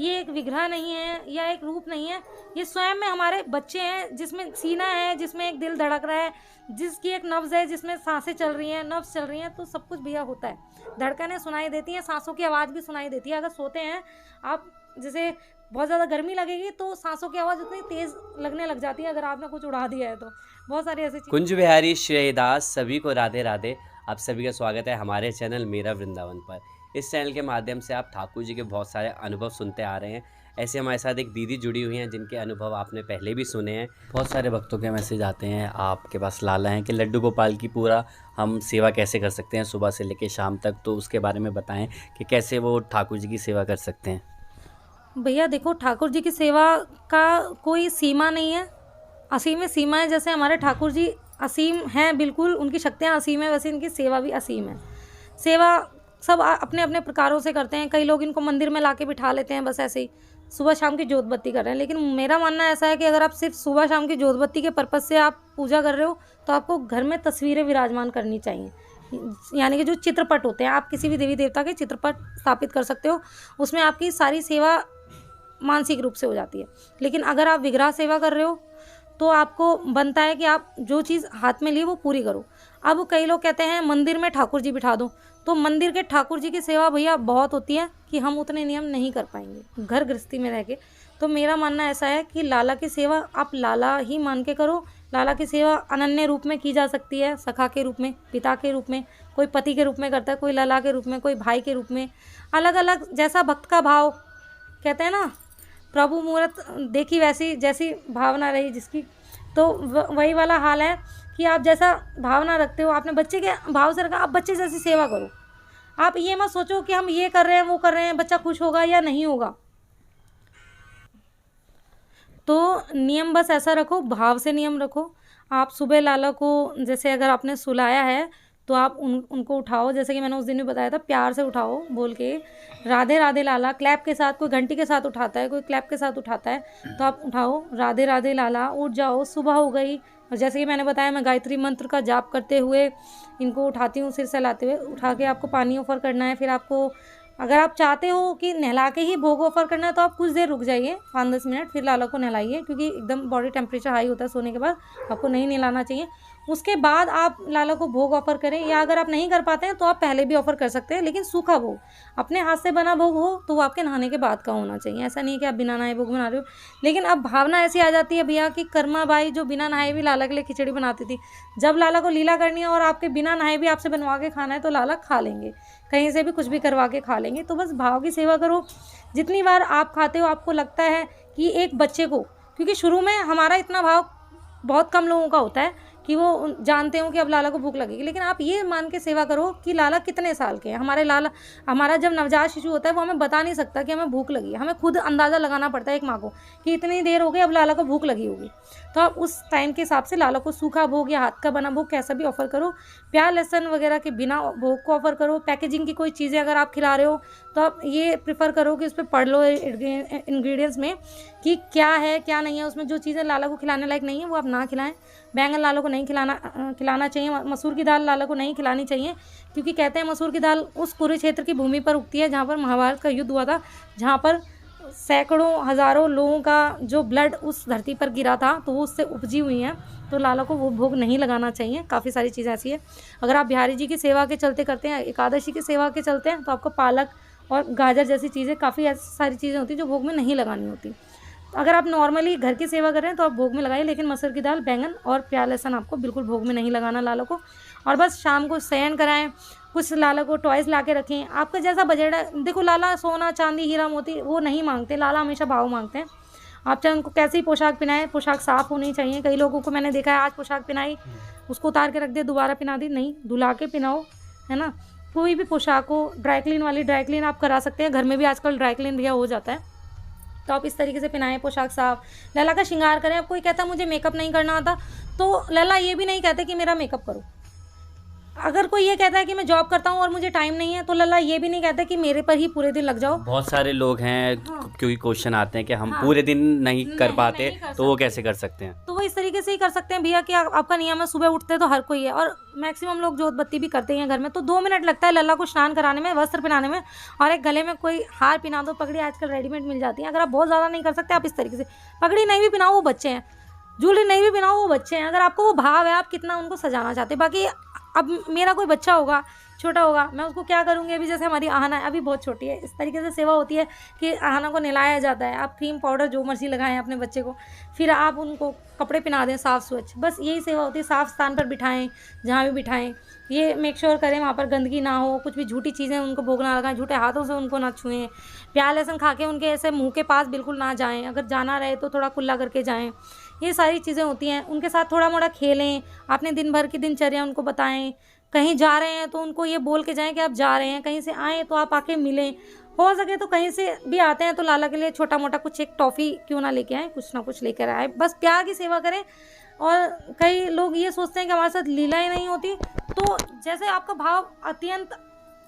ये एक विग्रह नहीं है या एक रूप नहीं है, ये स्वयं में हमारे बच्चे हैं, जिसमें सीना है, जिसमें एक दिल धड़क रहा है, जिसकी एक नब्ज़ है, जिसमें सांसें चल रही हैं, नब्ज़ चल रही हैं, तो सब कुछ भैया होता है। धड़कनें सुनाई देती हैं, सांसों की आवाज़ भी सुनाई देती है। अगर सोते हैं आप, जैसे बहुत ज़्यादा गर्मी लगेगी तो सांसों की आवाज़ उतनी तेज़ लगने लग जाती है अगर आपने कुछ उड़ा दिया है तो। बहुत सारी ऐसी चीज़। कुंज बिहारी श्रेयदास सभी को राधे राधे। आप सभी का स्वागत है हमारे चैनल मेरा वृंदावन पर। इस चैनल के माध्यम से आप ठाकुर जी के बहुत सारे अनुभव सुनते आ रहे हैं। ऐसे हमारे साथ एक दीदी जुड़ी हुई हैं जिनके अनुभव आपने पहले भी सुने हैं। बहुत सारे भक्तों के मैसेज आते हैं आपके पास लाला हैं कि लड्डू गोपाल की पूरा हम सेवा कैसे कर सकते हैं सुबह से लेकर शाम तक, तो उसके बारे में बताएं कि कैसे वो ठाकुर जी की सेवा कर सकते हैं। भैया देखो, ठाकुर जी की सेवा का कोई सीमा नहीं है, असीम सीमा है। जैसे हमारे ठाकुर जी असीम हैं, बिल्कुल उनकी शक्तियाँ असीम है, वैसे इनकी सेवा भी असीम है। सेवा सब अपने अपने प्रकारों से करते हैं। कई लोग इनको मंदिर में लाके बिठा लेते हैं, बस ऐसे ही सुबह शाम की जोत बत्ती कर रहे हैं। लेकिन मेरा मानना ऐसा है कि अगर आप सिर्फ सुबह शाम की जोत बत्ती के पर्पज़ से आप पूजा कर रहे हो तो आपको घर में तस्वीरें विराजमान करनी चाहिए। यानी कि जो चित्रपट होते हैं, आप किसी भी देवी देवता के चित्रपट स्थापित कर सकते हो, उसमें आपकी सारी सेवा मानसिक रूप से हो जाती है। लेकिन अगर आप विग्रह सेवा कर रहे हो तो आपको बनता है कि आप जो चीज़ हाथ में ली वो पूरी करो। अब कई लोग कहते हैं मंदिर में ठाकुर जी बिठा दो, तो मंदिर के ठाकुर जी की सेवा भैया बहुत होती है कि हम उतने नियम नहीं कर पाएंगे घर गृहस्थी में रह के। तो मेरा मानना ऐसा है कि लाला की सेवा आप लाला ही मान के करो। लाला की सेवा अनन्य रूप में की जा सकती है, सखा के रूप में, पिता के रूप में, कोई पति के रूप में करता है, कोई लाला के रूप में, कोई भाई के रूप में, अलग अलग जैसा भक्त का भाव। कहते हैं ना, प्रभु मूरत देखी वैसी जैसी भावना रही जिसकी। तो वही वाला हाल है कि आप जैसा भावना रखते हो, आपने बच्चे के भाव से रखा, आप बच्चे जैसी सेवा करो। आप ये मत सोचो कि हम ये कर रहे हैं वो कर रहे हैं, बच्चा खुश होगा या नहीं होगा। तो नियम बस ऐसा रखो, भाव से नियम रखो। आप सुबह लाला को, जैसे अगर आपने सुलाया है तो आप उनको उठाओ, जैसे कि मैंने उस दिन भी बताया था, प्यार से उठाओ बोल के राधे राधे लाला। क्लैप के साथ, कोई घंटी के साथ उठाता है, कोई क्लैप के साथ उठाता है, तो आप उठाओ राधे राधे लाला, उठ जाओ, सुबह हो गई। और जैसे कि मैंने बताया, मैं गायत्री मंत्र का जाप करते हुए इनको उठाती हूँ, सिर से लाते हुए उठा के आपको पानी ऑफर करना है। फिर आपको, अगर आप चाहते हो कि नहला के ही भोग ऑफर करना है तो आप कुछ देर रुक जाइए, 5-10 मिनट, फिर लाला को नहलाइए, क्योंकि एकदम बॉडी टेम्परेचर हाई होता है सोने के बाद, आपको नहीं नहलाना चाहिए। उसके बाद आप लाला को भोग ऑफर करें, या अगर आप नहीं कर पाते हैं तो आप पहले भी ऑफर कर सकते हैं, लेकिन सूखा भोग, अपने हाथ से बना भोग हो तो वो आपके नहाने के बाद का होना चाहिए। ऐसा नहीं कि आप बिना नहाए भोग बना रहे हो। लेकिन अब भावना ऐसी आ जाती है भैया कि कर्मा बाई जो बिना नहाए भी लाला के लिए खिचड़ी बनाती थी, जब लाला को लीला करनी है और आपके बिना नहाए भी आपसे बनवा के खाना है तो लाला खा लेंगे, कहीं से भी कुछ भी करवा के खा लेंगे। तो बस भाव की सेवा करो। जितनी बार आप खाते हो आपको लगता है कि एक बच्चे को, क्योंकि शुरू में हमारा इतना भाव बहुत कम लोगों का होता है कि वो जानते हो कि अब लाला को भूख लगेगी, लेकिन आप ये मान के सेवा करो कि लाला कितने साल के हैं। हमारे लाला, हमारा जब नवजात शिशु होता है वो हमें बता नहीं सकता कि हमें भूख लगी है, हमें खुद अंदाज़ा लगाना पड़ता है एक माँ को कि इतनी देर हो गई, अब लाला को भूख लगी होगी। तो आप उस टाइम के हिसाब से लाला को सूखा भोग या हाथ का बना भोग कैसा भी ऑफर करो। प्याज लहसुन वगैरह के बिना भोग को ऑफर करो। पैकेजिंग की कोई चीज़ें अगर आप खिला रहे हो तो आप ये प्रेफर करो कि उस पर पढ़ लो इंग्रेडिएंट्स में कि क्या है क्या नहीं है। उसमें जो चीज़ें लाला को खिलाने लायक नहीं है वो आप ना खिलाएं। बैंगन लाला को नहीं खिलाना चाहिए। मसूर की दाल लाला को नहीं खिलानी चाहिए, क्योंकि कहते हैं मसूर की दाल उस कुरुक्षेत्र की भूमि पर उगती है जहाँ पर महाभारत का युद्ध हुआ था, जहाँ पर सैकड़ों हज़ारों लोगों का जो ब्लड उस धरती पर गिरा था, तो वो उससे उपजी हुई हैं। तो लाला को वो भोग नहीं लगाना चाहिए। काफ़ी सारी चीज़ें ऐसी है। अगर आप बिहारी जी की सेवा के चलते करते हैं, एकादशी की सेवा के चलते हैं, तो आपको पालक और गाजर जैसी चीज़ें, काफ़ी ऐसी सारी चीज़ें होती हैं जो भोग में नहीं लगानी होती। अगर आप नॉर्मली घर की सेवा कर रहे हैं तो आप भोग में लगाइए, लेकिन मसूर की दाल, बैंगन और प्याज लहसुन आपको बिल्कुल भोग में नहीं लगाना लाला को। और बस शाम को शयन कराएं, कुछ लाला को टॉयज़ ला के रखें, आपका जैसा बजट है। देखो, लाला सोना चांदी हीरा मोती वो नहीं मांगते, लाला हमेशा भाव मांगते हैं। आप चाहे उनको कैसी ही पोशाक पहनाएं, पोशाक साफ़ होनी चाहिए। कई लोगों को मैंने देखा है, आज पोशाक पहनाई, उसको उतार के रख दिया, दोबारा पहना दी, नहीं, धुला के पहनाओ, है ना। कोई भी पोशाक हो, ड्राई क्लीन वाली ड्राई क्लीन आप करा सकते हैं, घर में भी आजकल ड्राई क्लीन भैया हो जाता है। तो आप इस तरीके से पहनाएं, पोशाक साफ। लैला का श्रृंगार करें। अब कोई कहता मुझे मेकअप नहीं करना आता, तो लैला ये भी नहीं कहते कि मेरा मेकअप करो। अगर कोई ये कहता है कि मैं जॉब करता हूँ और मुझे टाइम नहीं है, तो लल्ला ये भी नहीं कहता कि मेरे पर ही पूरे दिन लग जाओ। बहुत सारे लोग हैं हाँ। क्योंकि क्वेश्चन आते हैं कि हम हाँ। पूरे दिन नहीं कर नहीं पाते, कर तो वो सकते। कैसे कर सकते हैं? तो वो इस तरीके से ही कर सकते हैं भैया कि आपका नियम है, सुबह उठते तो हर कोई है, और मैक्सिमम लोग जोत बत्ती भी करते हैं घर में, तो 2 मिनट लगता है लल्ला को स्नान कराने में, वस्त्र पहनाने में, और एक गले में कोई हार पहना दो, पगड़ी आजकल रेडीमेड मिल जाती है। अगर आप बहुत ज़्यादा नहीं कर सकते, आप इस तरीके से पगड़ी नहीं भी पहनाओ, वो बच्चे हैं, ज्वेलरी नहीं भी पहनाओ, वो बच्चे हैं। अगर आपको वो भाव है, आप कितना उनको सजाना चाहते हैं। बाकी अब मेरा कोई बच्चा होगा, छोटा होगा, मैं उसको क्या करूँगी, अभी जैसे हमारी आहना है, अभी बहुत छोटी है, इस तरीके से सेवा होती है कि आहना को नहलाया जाता है, आप क्रीम पाउडर जो मर्जी लगाएं अपने बच्चे को, फिर आप उनको कपड़े पहना दें साफ़ स्वच्छ, बस यही सेवा होती है। साफ़ स्थान पर बिठाएं, जहाँ भी बिठाएं, ये मेक श्योर करें वहाँ पर गंदगी ना हो, कुछ भी झूठी चीज़ें उनको भोग ना लगाएं, झूठे हाथों से उनको ना छुएं, प्याज लहसुन खा के उनके ऐसे मुँह के पास बिल्कुल ना जाएँ, अगर जाना रहे तो थोड़ा कुल्ला करके जाएँ। ये सारी चीज़ें होती हैं। उनके साथ थोड़ा मोड़ा खेलें, अपने दिन भर की दिनचर्या उनको बताएं। कहीं जा रहे हैं तो उनको ये बोल के जाएं कि आप जा रहे हैं, कहीं से आएँ तो आप आके मिलें, हो सके तो कहीं से भी आते हैं तो लाला के लिए छोटा मोटा कुछ एक टॉफ़ी क्यों ना लेके आएँ, कुछ ना कुछ लेकर आए, बस प्यार की सेवा करें। और कई लोग ये सोचते हैं कि हमारे साथ लीलाएँ नहीं होती, तो जैसे आपका भाव अत्यंत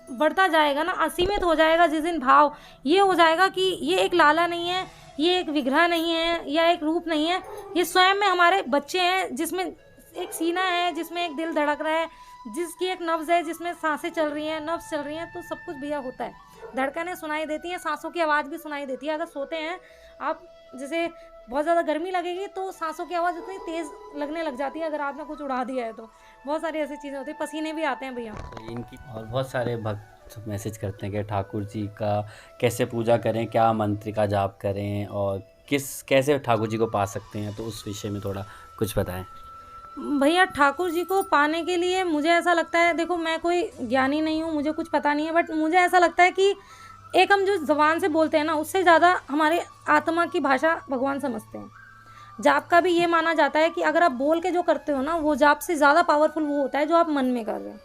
बढ़ता जाएगा ना, असीमित हो जाएगा, जिस दिन भाव ये हो जाएगा कि ये एक लाला नहीं है, ये एक विग्रह नहीं है, या एक रूप नहीं है, ये स्वयं में हमारे बच्चे हैं, जिसमें एक सीना है, जिसमें एक दिल धड़क रहा है, जिसकी एक नब्ज़ है, जिसमें सांसें चल रही हैं, नब्ज़ चल रही हैं, तो सब कुछ भैया होता है। धड़कनें सुनाई देती हैं, सांसों की आवाज़ भी सुनाई देती है। अगर सोते हैं आप, जैसे बहुत ज़्यादा गर्मी लगेगी तो सांसों की आवाज़ इतनी तेज़ लगने लग जाती है, अगर आपने कुछ उड़ा दिया है तो। बहुत सारी ऐसी चीज़ें होती हैं, पसीने भी आते हैं भैया। तो इनकी और बहुत सारे भक्त मैसेज करते हैं कि ठाकुर जी का कैसे पूजा करें, क्या मंत्र का जाप करें, और कैसे ठाकुर जी को पा सकते हैं, तो उस विषय में थोड़ा कुछ बताएं। भैया ठाकुर जी को पाने के लिए मुझे ऐसा लगता है, देखो मैं कोई ज्ञानी नहीं हूँ, मुझे कुछ पता नहीं है, बट मुझे ऐसा लगता है कि एक हम जो ज़बान से बोलते हैं ना, उससे ज़्यादा हमारे आत्मा की भाषा भगवान समझते हैं। जाप का भी ये माना जाता है कि अगर आप बोल के जो करते हो ना, वो जाप से ज़्यादा पावरफुल वो होता है जो आप मन में कर रहे हो।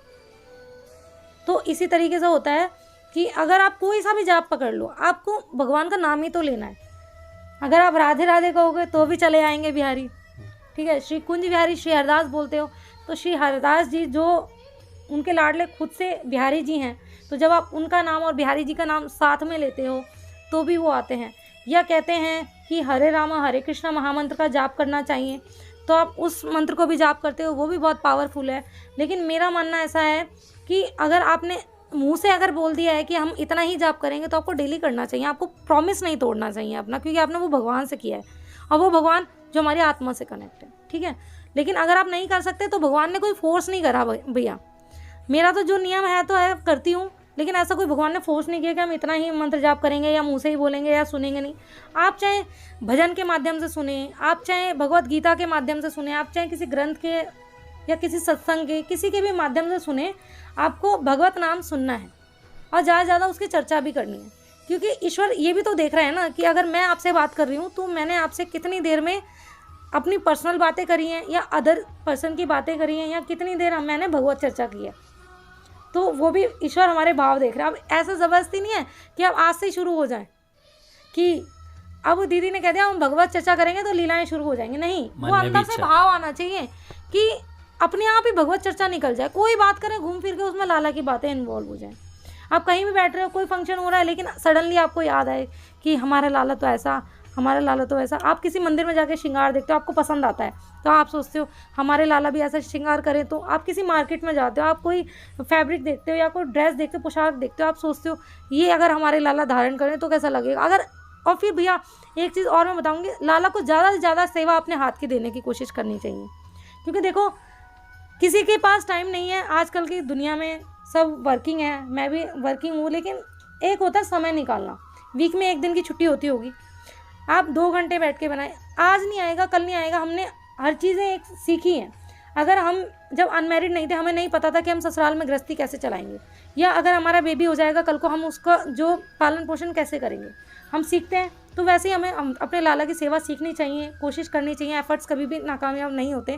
तो इसी तरीके से होता है कि अगर आप कोई सा भी जाप पकड़ लो, आपको भगवान का नाम ही तो लेना है। अगर आप राधे राधे कहोगे तो भी चले आएंगे बिहारी, ठीक है। श्री कुंज बिहारी श्री हरदास बोलते हो तो श्री हरदास जी जो उनके लाडले खुद से बिहारी जी हैं, तो जब आप उनका नाम और बिहारी जी का नाम साथ में लेते हो तो भी वो आते हैं। या कहते हैं कि हरे रामा हरे कृष्णा महामंत्र का जाप करना चाहिए, तो आप उस मंत्र को भी जाप करते हो, वो भी बहुत पावरफुल है। लेकिन मेरा मानना ऐसा है कि अगर आपने मुंह से अगर बोल दिया है कि हम इतना ही जाप करेंगे, तो आपको डेली करना चाहिए, आपको प्रॉमिस नहीं तोड़ना चाहिए अपना, क्योंकि आपने वो भगवान से किया है, और वो भगवान जो हमारी आत्मा से कनेक्ट है, ठीक है। लेकिन अगर आप नहीं कर सकते तो भगवान ने कोई फोर्स नहीं करा भैया। मेरा तो जो नियम है तो है, करती हूँ, लेकिन ऐसा कोई भगवान ने फोर्स नहीं किया कि हम इतना ही मंत्र जाप करेंगे या मुंह से ही बोलेंगे या सुनेंगे नहीं। आप चाहे भजन के माध्यम से सुने, आप चाहे भगवत गीता के माध्यम से सुने, आप चाहे किसी ग्रंथ के या किसी सत्संग के किसी के भी माध्यम से सुने, आपको भगवत नाम सुनना है और ज़्यादा से ज़्यादा उसकी चर्चा भी करनी है। क्योंकि ईश्वर ये भी तो देख रहा है ना कि अगर मैं आपसे बात कर रही हूँ तो मैंने आपसे कितनी देर में अपनी पर्सनल बातें करी हैं या अदर पर्सन की बातें करी हैं, या कितनी देर मैंने भगवत चर्चा की है, तो वो भी ईश्वर हमारे भाव देख रहे हैं। अब ऐसा ज़बरदस्ती नहीं है कि अब आज से ही शुरू हो जाए कि अब दीदी ने कह दिया हम भगवत चर्चा करेंगे तो लीलाएं शुरू हो जाएंगी, नहीं, वो अंदर से भाव आना चाहिए कि अपने आप ही भगवत चर्चा निकल जाए। कोई बात करें घूम फिर के उसमें लाला की बातें इन्वॉल्व हो जाए। आप कहीं भी बैठ रहे हो, कोई फंक्शन हो रहा है, लेकिन सडनली आपको याद आए कि हमारा लाला तो ऐसा, हमारा लाला तो ऐसा। आप किसी मंदिर में जाके श्रृंगार देखते हो, आपको पसंद आता है, तो आप सोचते हो हमारे लाला भी ऐसा श्रृंगार करें। तो आप किसी मार्केट में जाते हो, आप कोई फैब्रिक देखते हो या कोई ड्रेस देखते हो, पोशाक देखते हो, आप सोचते हो ये अगर हमारे लाला धारण करें तो कैसा लगेगा। अगर और फिर भैया एक चीज़ और मैं बताऊँगी, लाला को ज़्यादा से ज़्यादा सेवा अपने हाथ की देने की कोशिश करनी चाहिए। क्योंकि देखो किसी के पास टाइम नहीं है, आजकल की दुनिया में सब वर्किंग है, मैं भी वर्किंग हूँ, लेकिन एक होता है समय निकालना। वीक में एक दिन की छुट्टी होती होगी, आप 2 घंटे बैठ के बनाएं। आज नहीं आएगा, कल नहीं आएगा, हमने हर चीज़ें एक सीखी हैं। अगर हम जब अनमैरिड नहीं थे, हमें नहीं पता था कि हम ससुराल में गृहस्थी कैसे चलाएंगे, या अगर हमारा बेबी हो जाएगा कल को, हम उसका जो पालन पोषण कैसे करेंगे, हम सीखते हैं। तो वैसे ही हमें अपने लाला की सेवा सीखनी चाहिए, कोशिश करनी चाहिए। एफर्ट्स कभी भी नाकामयाब नहीं होते,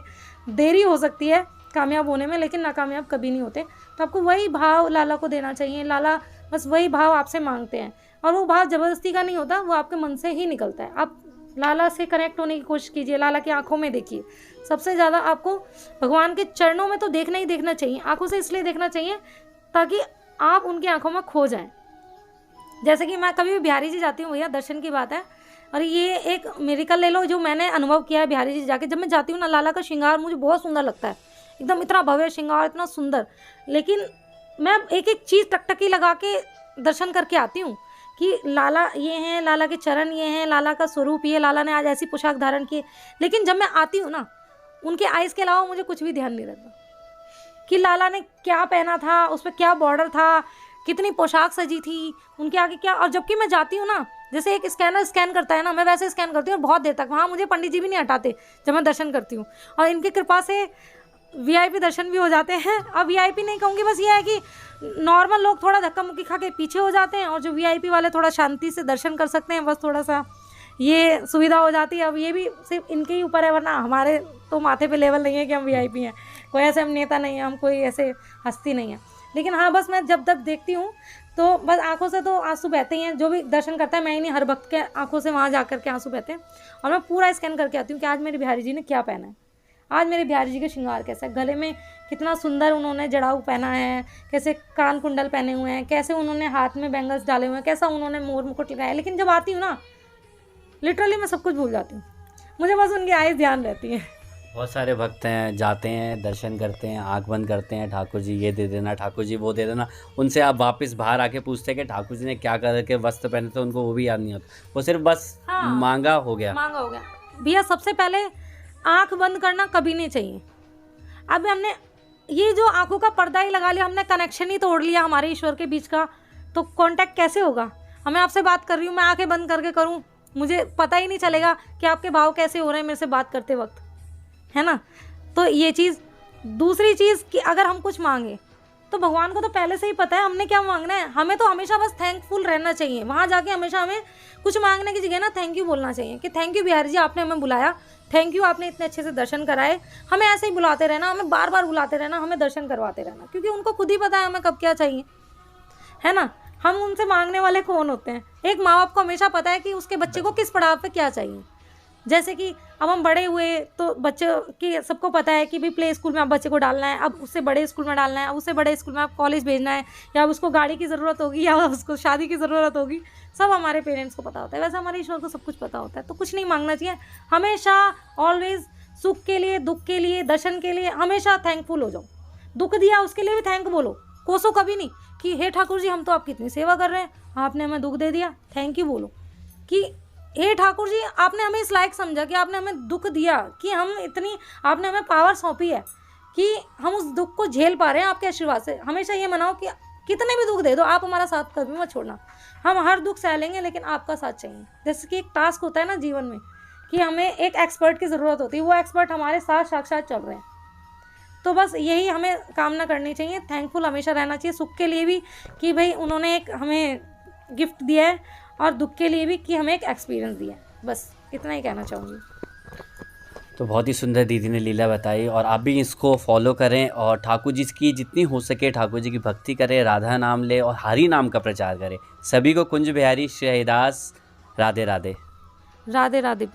देरी हो सकती है कामयाब होने में, लेकिन नाकामयाब कभी नहीं होते। तो आपको वही भाव लाला को देना चाहिए। लाला बस वही भाव आपसे मांगते हैं, और वो भाव ज़बरदस्ती का नहीं होता, वो आपके मन से ही निकलता है। आप लाला से कनेक्ट होने की कोशिश कीजिए, लाला की आंखों में देखिए। सबसे ज़्यादा आपको भगवान के चरणों में तो देखना ही देखना चाहिए, आंखों से इसलिए देखना चाहिए ताकि आप उनकी आंखों में खो जाएं। जैसे कि मैं कभी भी बिहारी जी जाती हूँ भैया, दर्शन की बात है, और ये एक मेरिकल ले लो जो मैंने अनुभव किया है बिहारी जी जाके। जब मैं जाती हूँ ना, लाला का श्रृंगार मुझे बहुत सुंदर लगता है, एकदम इतना भव्य श्रृंगार, इतना सुंदर। लेकिन मैं एक एक चीज़ टकटकी लगा के दर्शन करके आती हूँ कि लाला ये हैं, लाला के चरण ये हैं, लाला का स्वरूप ये, लाला ने आज ऐसी पोशाक धारण की। लेकिन जब मैं आती हूँ ना, उनके आइज़ के अलावा मुझे कुछ भी ध्यान नहीं रहता कि लाला ने क्या पहना था, उस पर क्या बॉर्डर था, कितनी पोशाक सजी थी, उनके आगे क्या। और जबकि मैं जाती हूँ ना, जैसे एक स्कैनर स्कैन करता है ना, मैं वैसे स्कैन करती हूँ और बहुत देर तक वहाँ मुझे पंडित जी भी नहीं हटाते जब मैं दर्शन करती हूँ। और इनकी कृपा से वीआईपी दर्शन भी हो जाते हैं। अब वीआईपी नहीं कहूँगी, बस ये है कि नॉर्मल लोग थोड़ा धक्का मुक्की खा के पीछे हो जाते हैं, और जो वीआईपी वाले थोड़ा शांति से दर्शन कर सकते हैं, बस थोड़ा सा ये सुविधा हो जाती है। अब ये भी सिर्फ इनके ही ऊपर है, वरना हमारे तो माथे पे लेवल नहीं है कि हम वीआईपी हैं। कोई ऐसे हम नेता नहीं है, हम कोई ऐसे हस्ती नहीं है। लेकिन हाँ, बस मैं जब तक देखती हूँ तो बस आंखों से तो आंसू बहते ही हैं। जो भी दर्शन करता है, मैं ही नहीं, हर भक्त के आंखों से वहाँ जा कर के आंसू बहते हैं। और मैं पूरा स्कैन करके आती हूँ कि आज मेरे बिहारी जी ने क्या पहना है, आज मेरे बिहारी जी का श्रृंगार कैसा है, गले में कितना सुंदर उन्होंने जड़ाऊ पहना है, कैसे कान कुंडल पहने हुए हैं, कैसे उन्होंने हाथ में बैंगल्स डाले हुए हैं, कैसा उन्होंने मोर मुकुट लगाया है। लेकिन जब आती हूँ ना, लिटरली मैं सब कुछ भूल जाती हूँ, मुझे बस उनकी आइज़ ध्यान रहती है। बहुत सारे भक्त हैं, जाते हैं, दर्शन करते हैं, आंख बंद करते हैं, ठाकुर जी ये दे देना, ठाकुर जी वो दे देना। उनसे आप वापस बाहर आके पूछते हैं कि ठाकुर जी ने क्या करके वस्त्र पहने थे, उनको वो भी याद नहीं होता, वो सिर्फ बस हाँ, मांगा हो गया। मांगा हो गया भैया। सबसे पहले आंख बंद करना कभी नहीं चाहिए। अब हमने ये जो आंखों का पर्दा ही लगा लिया, हमने कनेक्शन ही तोड़ लिया हमारे ईश्वर के बीच का, तो कांटेक्ट कैसे होगा। हमें आपसे बात कर रही हूँ, मैं आंखें बंद करके करूँ, मुझे पता ही नहीं चलेगा कि आपके भाव कैसे हो रहे हैं मेरे से बात करते वक्त, है ना। तो ये चीज़। दूसरी चीज़ कि अगर हम कुछ मांगे तो भगवान को तो पहले से ही पता है हमने क्या मांगना है। हमें तो हमेशा बस थैंकफुल रहना चाहिए। वहाँ जाके हमेशा हमें कुछ मांगने की जगह ना थैंक यू बोलना चाहिए कि थैंक यू बिहारी जी, आपने हमें बुलाया, थैंक यू, आपने इतने अच्छे से दर्शन कराए। हमें ऐसे ही बुलाते रहना, हमें बार बार बुलाते रहना, हमें दर्शन करवाते रहना, क्योंकि उनको खुद ही पता है हमें कब क्या चाहिए, है ना। हम उनसे मांगने वाले कौन होते हैं। एक माँ बाप को हमेशा पता है कि उसके बच्चे को किस पड़ाव पे क्या चाहिए। जैसे कि अब हम बड़े हुए तो बच्चे की सबको पता है कि भाई प्ले स्कूल में आप बच्चे को डालना है, अब उससे बड़े स्कूल में डालना है, अब उससे बड़े स्कूल में आप कॉलेज भेजना है, या उसको गाड़ी की ज़रूरत होगी, या उसको शादी की ज़रूरत होगी। सब हमारे पेरेंट्स को पता होता है। वैसे हमारे ईश्वर को सब कुछ पता होता है। तो कुछ नहीं मांगना चाहिए, हमेशा ऑलवेज सुख के लिए, दुख के लिए, दर्शन के लिए हमेशा थैंकफुल हो जाओ। दुख दिया उसके लिए भी थैंक बोलो, कोसो कभी नहीं कि हे ठाकुर जी हम तो आपकी इतनी सेवा कर रहे हैं, आपने हमें दुख दे दिया। थैंक यू बोलो कि हे ठाकुर जी आपने हमें इस लायक समझा कि आपने हमें दुख दिया, कि हम इतनी, आपने हमें पावर सौंपी है कि हम उस दुख को झेल पा रहे हैं आपके आशीर्वाद से। हमेशा ये मनाओ कि कितने भी दुख दे दो, आप हमारा साथ कभी मत छोड़ना, हम हर दुख सह लेंगे, लेकिन आपका साथ चाहिए। जैसे कि एक टास्क होता है ना जीवन में कि हमें एक एक्सपर्ट की ज़रूरत होती है, वो एक्सपर्ट हमारे साथ साक्षात चल रहे हैं। तो बस यही हमें कामना करनी चाहिए, थैंकफुल हमेशा रहना चाहिए, सुख के लिए भी कि भाई उन्होंने एक हमें गिफ्ट दिया है, और दुख के लिए भी कि हमें एक एक्सपीरियंस दिया है। बस इतना ही कहना चाहूँगी। तो बहुत ही सुंदर दीदी ने लीला बताई, और आप भी इसको फॉलो करें और ठाकुर जी की जितनी हो सके ठाकुर जी की भक्ति करें, राधा नाम ले और हरि नाम का प्रचार करें। सभी को कुंज बिहारी श्री हरिदास राधे राधे। राधे राधे।